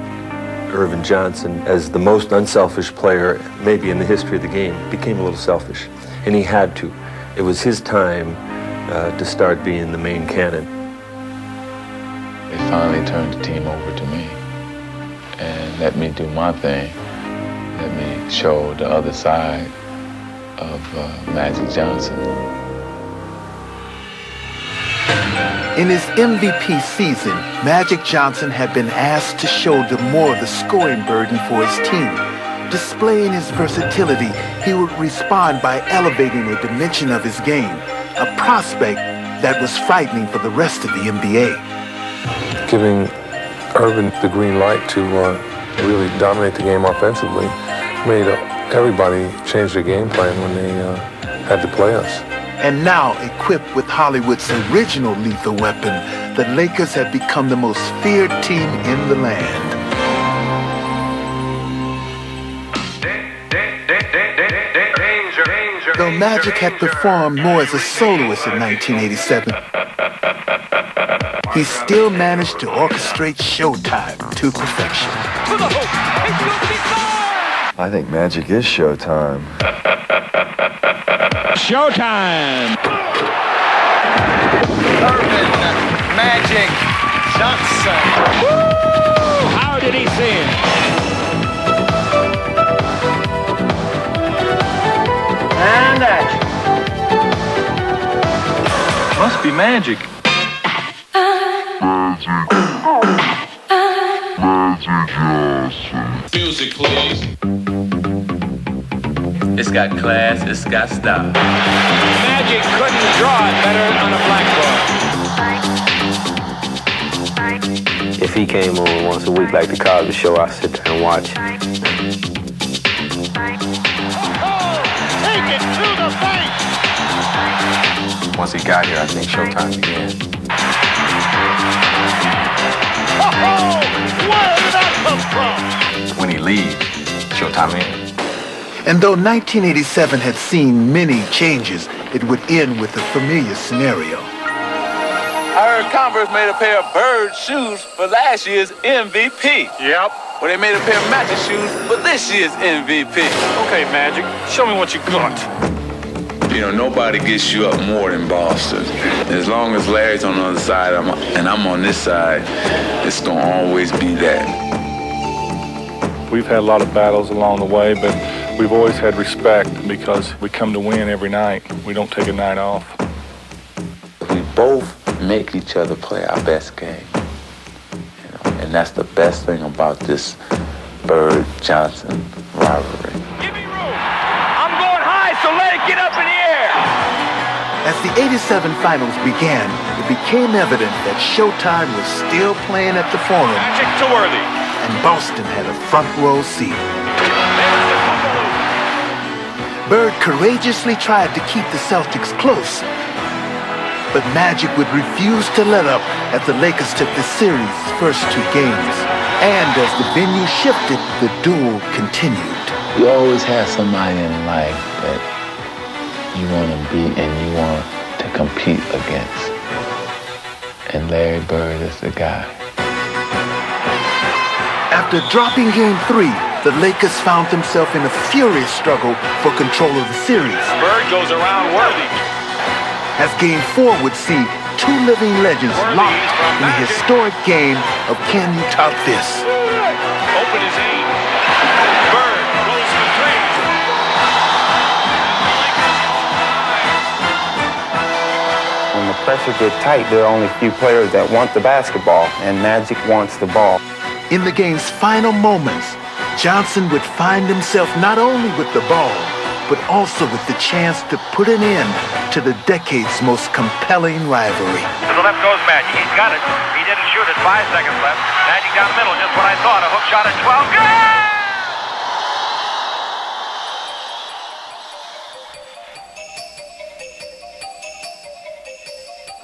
Irvin Johnson, as the most unselfish player maybe in the history of the game, became a little selfish, and he had to. It was his time to start being the main cannon. They finally turned the team over to me and let me do my thing. Let me show the other side of Magic Johnson. In his MVP season, Magic Johnson had been asked to shoulder more of the scoring burden for his team. Displaying his versatility, he would respond by elevating a dimension of his game, a prospect that was frightening for the rest of the NBA. Giving Irvin the green light to really dominate the game offensively made everybody change their game plan when they had to play us. And now, equipped with Hollywood's original lethal weapon, the Lakers have become the most feared team in the land. Though Magic had performed more as a soloist in 1987, he still managed to orchestrate Showtime to perfection. I think Magic is Showtime. Showtime! Irvin Magic Johnson. Woo! How did he see it? And action. Must be magic. Music, please. It's got class, it's got style. Magic couldn't draw it better on a blackboard. If he came on once a week like the Cosby Show, I'd sit there and watch. Take it to the face! Once he got here, I think Showtime began. Where did that come from? When he leaves, Showtime ends. And though 1987 had seen many changes, it would end with a familiar scenario. I heard Converse made a pair of Bird shoes for last year's MVP. Yep. Well, they made a pair of Magic shoes for this year's MVP. Okay, Magic, show me what you got. You know, nobody gets you up more than Boston. As long as Larry's on the other side and I'm on this side, it's gonna always be that. We've had a lot of battles along the way, but we've always had respect because we come to win every night. We don't take a night off. We both make each other play our best game. You know, and that's the best thing about this Bird-Johnson rivalry. Give me room. I'm going high, so let it get up in the air. As the 87 finals began, it became evident that Showtime was still playing at the Forum. Magic to Worthy. And Boston had a front row seat. Bird courageously tried to keep the Celtics close, but Magic would refuse to let up as the Lakers took the series' first two games. And as the venue shifted, the duel continued. You always have somebody in life that you want to beat and you want to compete against. and Larry Bird is the guy. After dropping Game 3, the Lakers found themselves in a furious struggle for control of the series. Bird goes around Worthy. As Game 4 would see two living legends locked in a historic game of Can You Top This? Open his aim. Bird goes for three. When the pressure gets tight, there are only a few players that want the basketball, and Magic wants the ball. In the game's final moments, Johnson would find himself not only with the ball, but also with the chance to put an end to the decade's most compelling rivalry. To the left goes Magic. He's got it. He didn't shoot it. 5 seconds left. Magic down the middle, just what I thought. A hook shot at 12.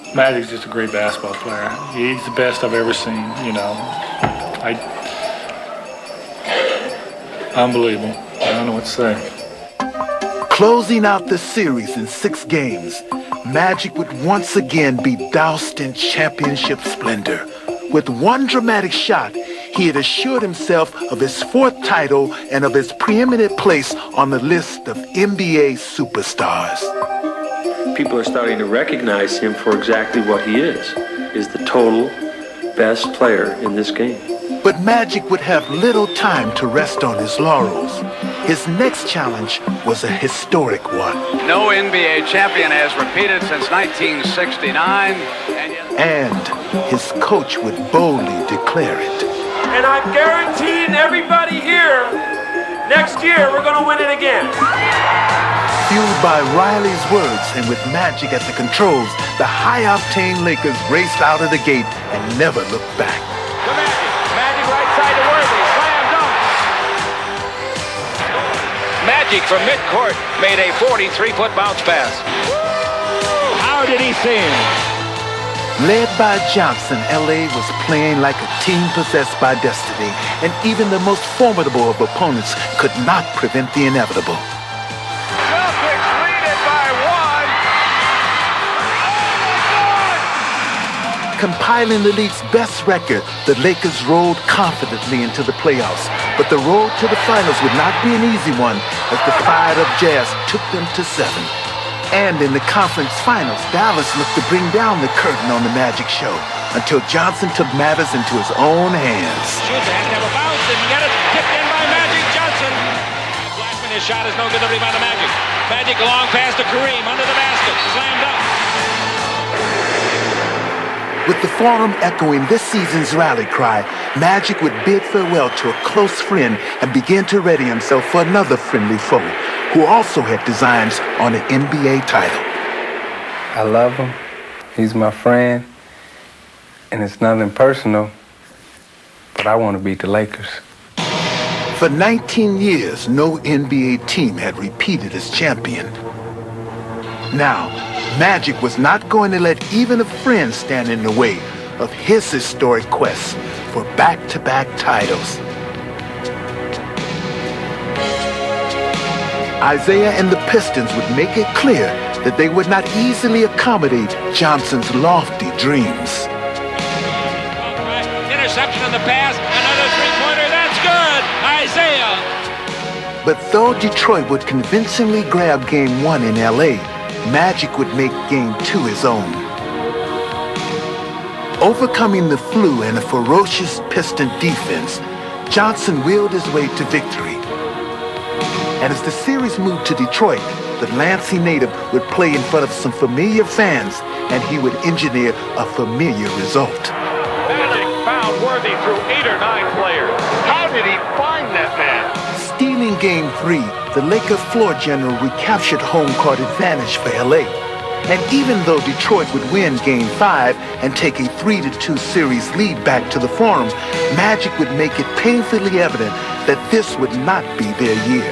Good! Magic's just a great basketball player. He's the best I've ever seen, you know. Unbelievable. I don't know what to say. Closing out the series in 6 games, Magic would once again be doused in championship splendor. With one dramatic shot, he had assured himself of his 4th title and of his preeminent place on the list of NBA superstars. People are starting to recognize him for exactly what he is the total best player in this game. But Magic would have little time to rest on his laurels. His next challenge was a historic one. No NBA champion has repeated since 1969. And his coach would boldly declare it. And I'm guaranteeing everybody here, next year we're going to win it again. Fueled by Riley's words and with Magic at the controls, the high-octane Lakers raced out of the gate and never looked back. The Magic. Magic right side to Worthy. Slam dunk. Magic from midcourt made a 43-foot bounce pass. How did he see him? Led by Johnson, LA was playing like a team possessed by destiny, and even the most formidable of opponents could not prevent the inevitable. Celtics lead it by 1. Compiling the league's best record, the Lakers rolled confidently into the playoffs, but the road to the finals would not be an easy one as the fired-up Jazz took them to 7. And in the conference finals, Dallas looked to bring down the curtain on the Magic show until Johnson took matters into his own hands. Shooter has to have a bounce and get it tipped in by Magic Johnson. Blackman, his shot is no good. The rebound to Magic. Magic long pass to Kareem under the basket. Slammed up. With the Forum echoing this season's rally cry, Magic would bid farewell to a close friend and begin to ready himself for another friendly foe, who also had designs on an NBA title. I love him. He's my friend. And it's nothing personal, but I want to beat the Lakers. For 19 years, no NBA team had repeated as champion. Now, Magic was not going to let even a friend stand in the way of his historic quest for back-to-back titles. Isaiah and the Pistons would make it clear that they would not easily accommodate Johnson's lofty dreams. Interception on the pass, another three-pointer, that's good! Isaiah! But though Detroit would convincingly grab Game 1 in LA, Magic would make Game 2 his own. Overcoming the flu and a ferocious Piston defense, Johnson willed his way to victory. And as the series moved to Detroit, the Lansing native would play in front of some familiar fans, and he would engineer a familiar result. Magic found Worthy through 8 or 9 players. How did he find that man? Stealing Game 3, the Laker floor general recaptured home court advantage for LA. And even though Detroit would win Game 5 and take a 3-2 series lead back to the Forum, Magic would make it painfully evident that this would not be their year,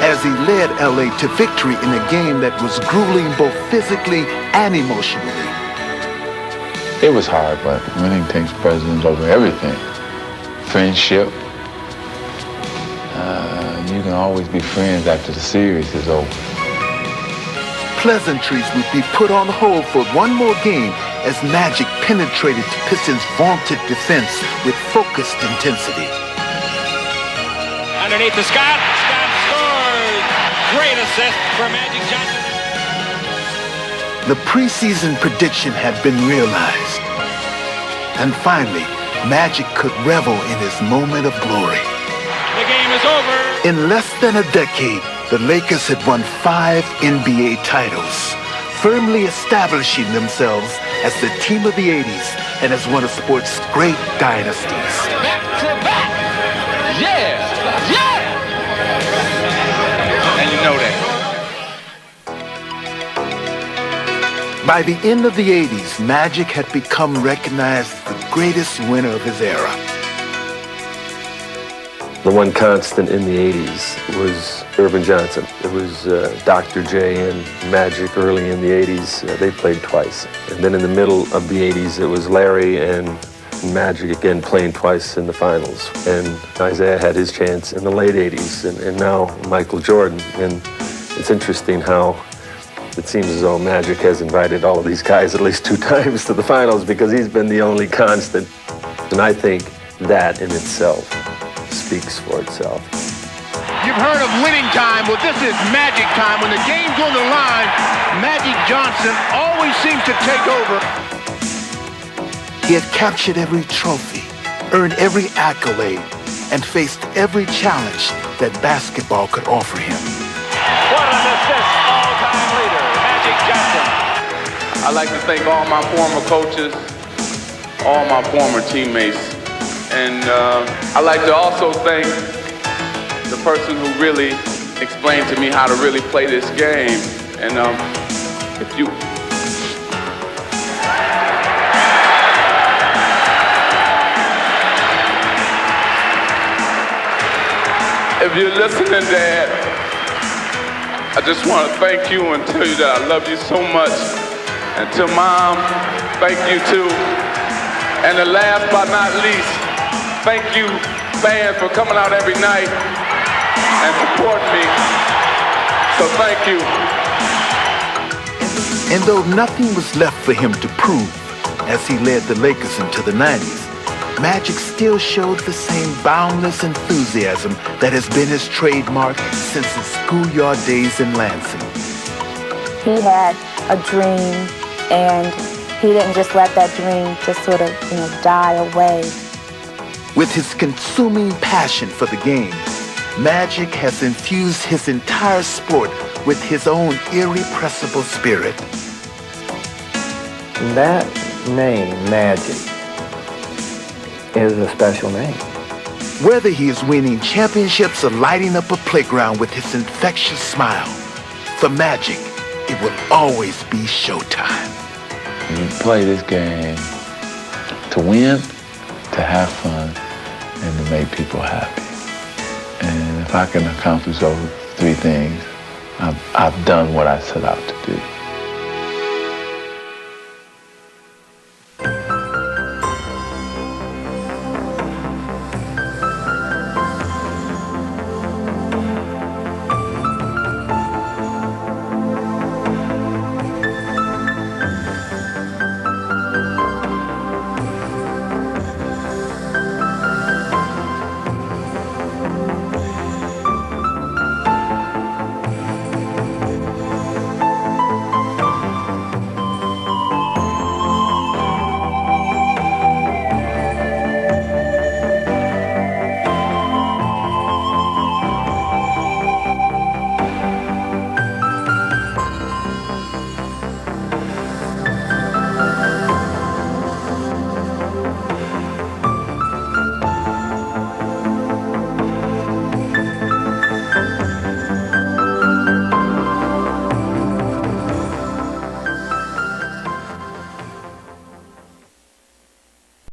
as he led LA to victory in a game that was grueling both physically and emotionally. It was hard, but winning takes precedence over everything. Friendship. You can always be friends after the series is over. Pleasantries would be put on hold for one more game as Magic penetrated the Pistons' vaunted defense with focused intensity. Underneath to Scott. Scott scores. Great assist for Magic Johnson. The preseason prediction had been realized. And finally, Magic could revel in his moment of glory. The game is over. In less than a decade, the Lakers had won 5 NBA titles, firmly establishing themselves as the team of the 80s and as one of sports' great dynasties. Back to back. Yeah. Yeah. And you know that. By the end of the 80s, Magic had become recognized as the greatest winner of his era. The one constant in the 80s was Irvin Johnson. It was Dr. J and Magic early in the 80s. They played twice. And then in the middle of the 80s, it was Larry and Magic again playing twice in the finals. And Isaiah had his chance in the late 80s, and now Michael Jordan. And it's interesting how it seems as though Magic has invited all of these guys at least 2 times to the finals because he's been the only constant. And I think that in itself speaks for itself. You've heard of winning time. Well, this is Magic time. When the game's on the line, Magic Johnson always seems to take over. He had captured every trophy, earned every accolade, and faced every challenge that basketball could offer him. What an assist, all-time leader, Magic Johnson. I'd like to thank all my former coaches, all my former teammates, and I'd like to also thank the person who really explained to me how to really play this game. And if you're listening, Dad, I just want to thank you and tell you that I love you so much. And to Mom, thank you too. And the last but not least, thank you, fans, for coming out every night and supporting me. So thank you. And though nothing was left for him to prove as he led the Lakers into the 90s, Magic still showed the same boundless enthusiasm that has been his trademark since his schoolyard days in Lansing. He had a dream, and he didn't just let that dream just sort of, die away. With his consuming passion for the game, Magic has infused his entire sport with his own irrepressible spirit. That name, Magic, is a special name. Whether he is winning championships or lighting up a playground with his infectious smile, for Magic, it will always be showtime. You play this game to win, to have fun, and to make people happy. And if I can accomplish those 3 things, I've done what I set out to do.